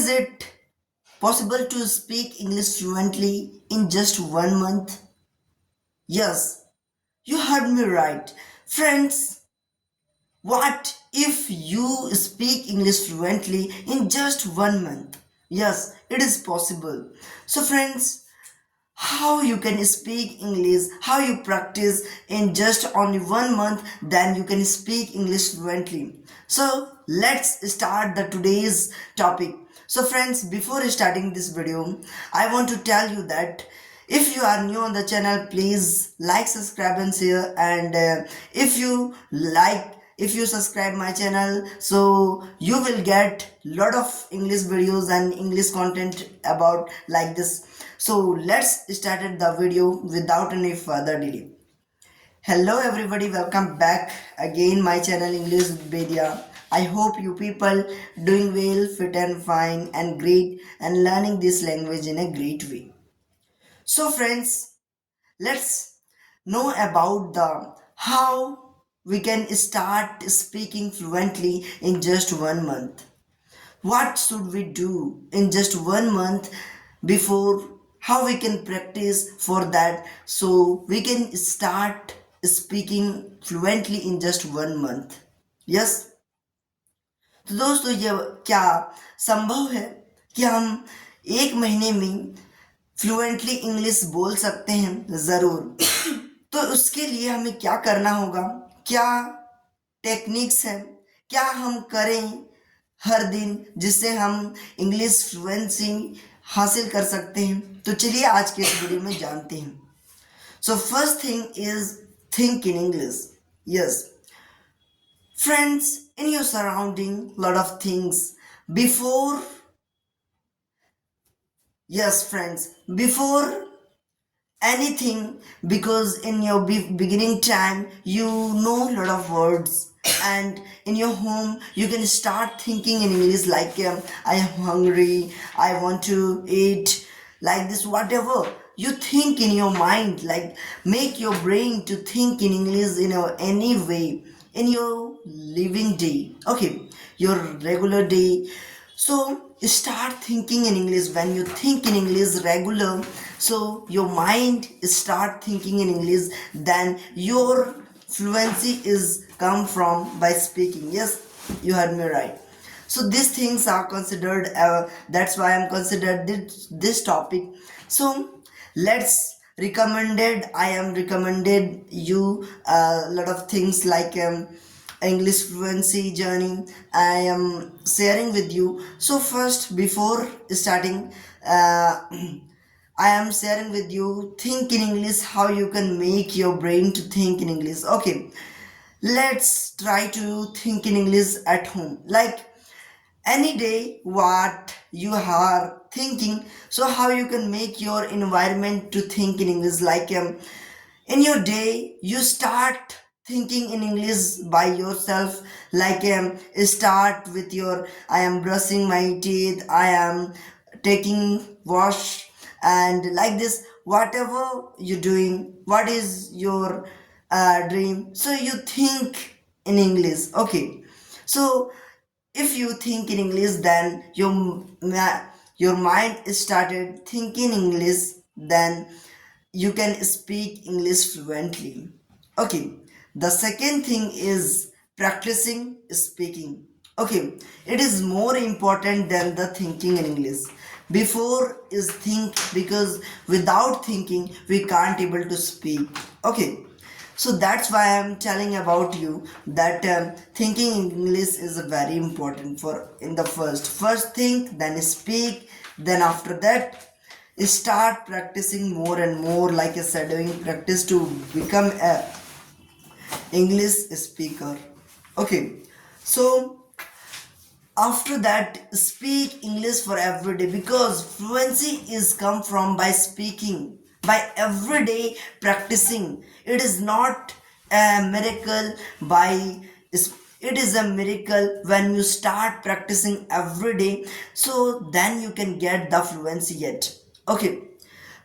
Is it possible to speak English fluently in just 1 month? Yes, you heard me right. Friends, what if you speak English fluently in just 1 month? Yes, it is possible. So, friends, how you can speak English, how you practice in just only 1 month, then you can speak English fluently. So let's start the today's topic. So friends, before starting this video, I want to tell you that if you are new on the channel, please like, subscribe and share. And if you subscribe my channel, so you will get lot of English videos and English content about like this. So let's start the video without any further delay. Hello everybody, welcome back again my channel English with Bedia. I hope you people doing well, fit and fine and great and learning this language in a great way. So friends, let's know about the how we can start speaking fluently in just 1 month. What should we do in just 1 month before how we can practice for that so we can start speaking fluently in just 1 month. Yes, तो दोस्तों ये क्या संभव है कि हम 1 महीने में फ्लुएंटली इंग्लिश बोल सकते हैं? ज़रूर। तो उसके लिए हमें क्या करना होगा, क्या टेक्निक्स हैं, क्या हम करें हर दिन जिससे हम इंग्लिश फ्लुएंसी हासिल कर सकते हैं? तो चलिए आज के इस वीडियो में जानते हैं. So first thing is think in English. Yes friends, in your surrounding lot of things before. Yes friends, before anything, because in your beginning time you know a lot of words, and in your home you can start thinking in English like I am hungry, I want to eat, like this, whatever you think in your mind, like make your brain to think in English in any way in your living day, okay, your regular day. So start thinking in English. When you think in English regular, so your mind start thinking in English, then your fluency is come from by speaking. Yes, you heard me right. So these things are considered, that's why I'm considered this topic. So let's I am recommended you a lot of things like English fluency journey I am sharing with you. So first, before starting, I am sharing with you think in English, how you can make your brain to think in English. Okay, let's try to think in English at home, like any day what you are thinking. So how you can make your environment to think in English, like in your day you start thinking in English by yourself, like start with your I am brushing my teeth, I am taking wash, and like this, whatever you're doing, what is your dream, so you think in English. Okay, so if you think in English, then your mind started thinking English, then you can speak English fluently. Okay, the second thing is practicing speaking. Okay, it is more important than the thinking in English. Before is think, because without thinking we can't able to speak. Okay, so that's why I'm telling about you that thinking English is very important. For in the first think, then speak, then after that start practicing more and more, like I said, doing practice to become a English speaker. Okay, so after that speak English for every day, because fluency is come from by speaking, by every day practicing. It is not a miracle by it is a miracle when you start practicing every day, so then you can get the fluency yet. Okay,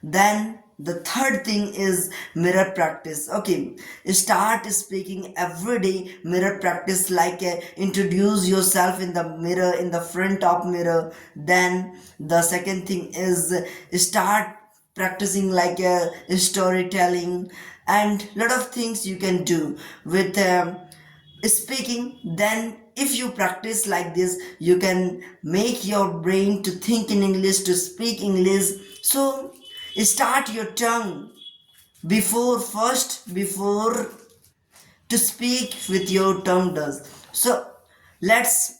then the third thing is mirror practice. Okay, start speaking every day. Mirror practice, like introduce yourself in the mirror, in the front of mirror. Then the second thing is start practicing like storytelling, and lot of things you can do with speaking. Then if you practice like this, you can make your brain to think in English, to speak English. So start your tongue before to speak with your tongue does. So let's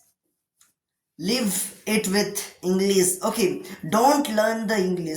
live it with English. Okay, don't learn the English.